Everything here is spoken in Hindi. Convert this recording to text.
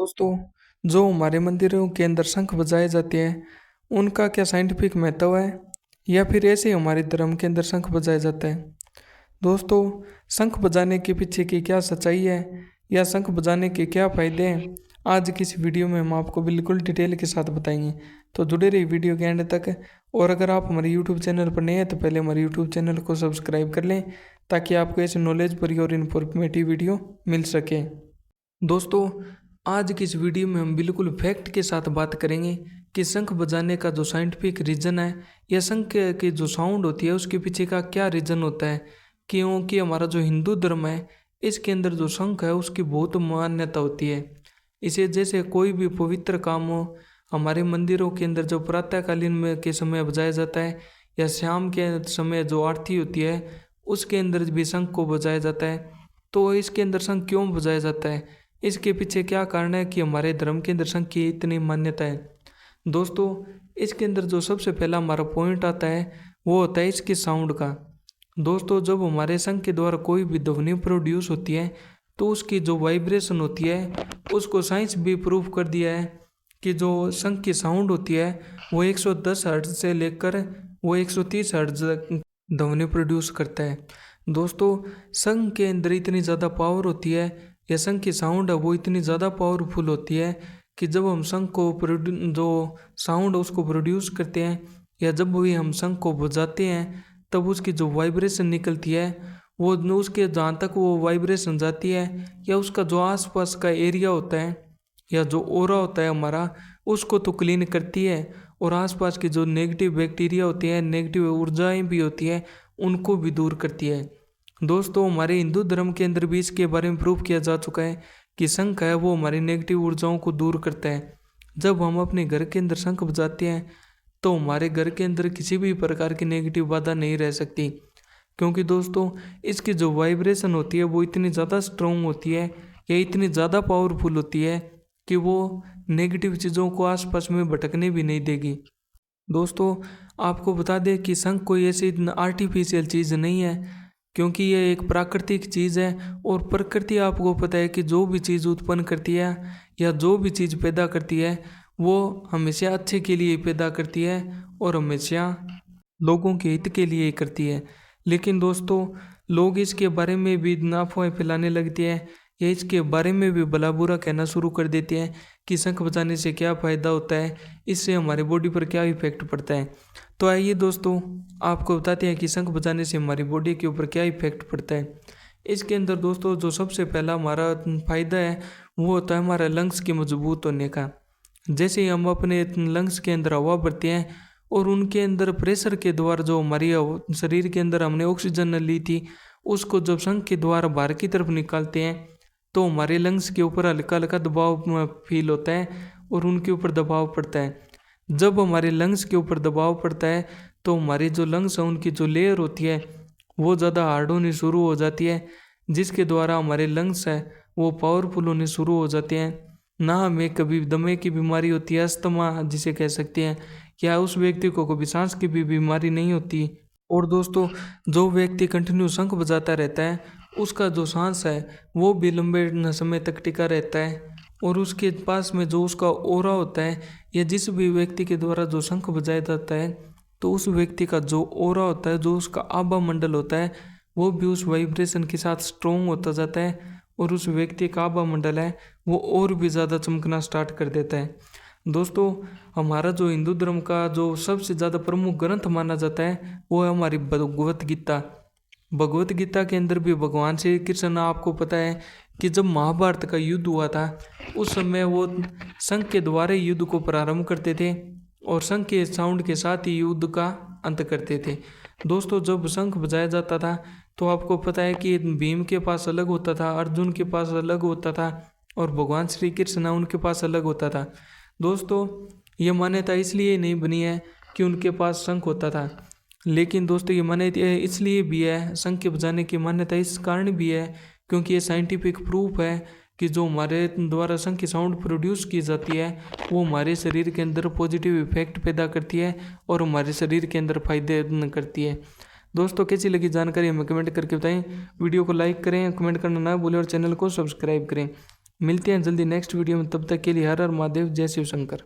दोस्तों, जो हमारे मंदिरों के अंदर शंख बजाए जाते हैं, उनका क्या साइंटिफिक महत्व है या फिर ऐसे ही हमारे धर्म के अंदर शंख बजाया जाता है? दोस्तों, शंख बजाने के पीछे की क्या सच्चाई है या शंख बजाने के क्या फ़ायदे हैं, आज की इस वीडियो में हम आपको बिल्कुल डिटेल के साथ बताएंगे। तो जुड़े रहिए वीडियो के एंड तक। और अगर आप हमारे यूट्यूब चैनल पर नए हैं तो पहले हमारे यूट्यूब चैनल को सब्सक्राइब कर लें, ताकि आपको ऐसे नॉलेज भरी और इन्फॉर्मेटिव वीडियो मिल सके। दोस्तों, आज की इस वीडियो में हम बिल्कुल फैक्ट के साथ बात करेंगे कि शंख बजाने का जो साइंटिफिक रीज़न है या शंख की जो साउंड होती है उसके पीछे का क्या रीज़न होता है। क्योंकि हमारा जो हिंदू धर्म है, इसके अंदर जो शंख है उसकी बहुत मान्यता होती है। इसे जैसे कोई भी पवित्र काम हो, हमारे मंदिरों के अंदर जो प्रातःकालीन में के समय बजाया जाता है या शाम के समय जो आरती होती है उसके अंदर भी शंख को बजाया जाता है। तो इसके अंदर शंख क्यों बजाया जाता है, इसके पीछे क्या कारण है कि हमारे धर्म के अंदर शंख की इतनी मान्यता है। दोस्तों, इसके अंदर जो सबसे पहला हमारा पॉइंट आता है वो होता है इसकी साउंड का। दोस्तों, जब हमारे शंख के द्वारा कोई भी ध्वनि प्रोड्यूस होती है तो उसकी जो वाइब्रेशन होती है उसको साइंस भी प्रूव कर दिया है कि जो शंख की साउंड होती है वो 110 हर्ट्ज से लेकर वो 130 हर्ट्ज ध्वनि प्रोड्यूस करता है। दोस्तों, शंख के अंदर इतनी ज़्यादा पावर होती है या शंख की साउंड है वो इतनी ज़्यादा पावरफुल होती है कि जब हम शंख को जो साउंड उसको प्रोड्यूस करते हैं या जब भी हम शंख को बजाते हैं तब उसकी जो वाइब्रेशन निकलती है वो उसके जहाँ तक वो वाइब्रेशन जाती है या उसका जो आसपास का एरिया होता है या जो ओरा होता है हमारा, उसको तो क्लीन करती है और आसपास की जो नेगेटिव बैक्टीरिया होती है, नेगेटिव ऊर्जाएं भी होती है, उनको भी दूर करती है। दोस्तों, हमारे हिंदू धर्म के अंदर भी इसके बारे में प्रूव किया जा चुका है कि शंख है वो हमारी नेगेटिव ऊर्जाओं को दूर करता है। जब हम अपने घर के अंदर शंख बजाते हैं तो हमारे घर के अंदर किसी भी प्रकार की नेगेटिव बाधा नहीं रह सकती, क्योंकि दोस्तों इसकी जो वाइब्रेशन होती है वो इतनी ज़्यादा स्ट्रॉन्ग होती है या इतनी ज़्यादा पावरफुल होती है कि वो नेगेटिव चीज़ों को आसपास में भटकने भी नहीं देगी। दोस्तों, आपको बता दें कि शंख कोई ऐसी आर्टिफिशियल चीज़ नहीं है, क्योंकि ये एक प्राकृतिक चीज़ है और प्रकृति आपको पता है कि जो भी चीज़ उत्पन्न करती है या जो भी चीज़ पैदा करती है वो हमेशा अच्छे के लिए पैदा करती है और हमेशा लोगों के हित के लिए ही करती है। लेकिन दोस्तों, लोग इसके बारे में भी अफवाहें फैलाने लगते हैं या इसके बारे में भी भला बुरा कहना शुरू कर देते हैं कि शंख बजाने से क्या फ़ायदा होता है, इससे हमारे बॉडी पर क्या इफेक्ट पड़ता है। तो आइए दोस्तों, आपको बताते हैं कि शंख बजाने से हमारी बॉडी के ऊपर क्या इफेक्ट पड़ता है। इसके अंदर दोस्तों जो सबसे पहला हमारा फ़ायदा है वो होता है हमारा लंग्स के मजबूत होने का। जैसे ही हम अपने लंग्स के अंदर हवा भरते हैं और उनके अंदर प्रेशर के द्वारा जो हमारी शरीर के अंदर हमने ऑक्सीजन ली थी उसको जब शंख के द्वारा बाहर की तरफ निकालते हैं तो हमारे लंग्स के ऊपर हल्का हल्का दबाव फील होता है और उनके ऊपर दबाव पड़ता है। जब हमारे लंग्स के ऊपर दबाव पड़ता है तो हमारे जो लंग्स हैं उनकी जो लेयर होती है वो ज़्यादा हार्ड होनी शुरू हो जाती है, जिसके द्वारा हमारे लंग्स है वो पावरफुल होने शुरू हो जाते हैं। ना हमें कभी दमे की बीमारी होती है, अस्थमा जिसे कह सकते हैं, या उस व्यक्ति को कभी सांस की भी बीमारी नहीं होती। और दोस्तों, जो व्यक्ति कंटिन्यू शंख बजाता रहता है उसका जो सांस है वो भी लंबे समय तक टिका रहता है। और उसके पास में जो उसका ओरा होता है या जिस भी व्यक्ति के द्वारा जो शंख बजाया जाता है तो उस व्यक्ति का जो ओरा होता है, जो उसका आभा मंडल होता है, वो भी उस वाइब्रेशन के साथ स्ट्रोंग होता जाता है और उस व्यक्ति का आभा मंडल है वो और भी ज़्यादा चमकना स्टार्ट कर देता है। दोस्तों, हमारा जो हिंदू धर्म का जो सबसे ज़्यादा प्रमुख ग्रंथ माना जाता है वो है हमारी भगवत गीता। भगवत गीता के अंदर भी भगवान श्री कृष्ण, आपको पता है कि जब महाभारत का युद्ध हुआ था उस समय वो शंख के द्वारा युद्ध को प्रारंभ करते थे और शंख के साउंड के साथ ही युद्ध का अंत करते थे। दोस्तों, जब शंख बजाया जाता था तो आपको पता है कि भीम के पास अलग होता था, अर्जुन के पास अलग होता था और भगवान श्री कृष्ण उनके पास अलग होता था। दोस्तों, ये मान्यता इसलिए नहीं बनी है कि उनके पास शंख होता था, लेकिन दोस्तों ये मान्यता इसलिए भी है, शंख के बजाने की मान्यता इस कारण भी है क्योंकि ये साइंटिफिक प्रूफ है कि जो हमारे द्वारा शंख की साउंड प्रोड्यूस की जाती है वो हमारे शरीर के अंदर पॉजिटिव इफेक्ट पैदा करती है और हमारे शरीर के अंदर फायदे करती है। दोस्तों, कैसी लगी जानकारी हमें कमेंट करके बताएं। वीडियो को लाइक करें, कमेंट करना ना भूलें और चैनल को सब्सक्राइब करें। मिलते हैं जल्दी नेक्स्ट वीडियो में, तब तक के लिए हर हर महादेव, जय शिव शंकर।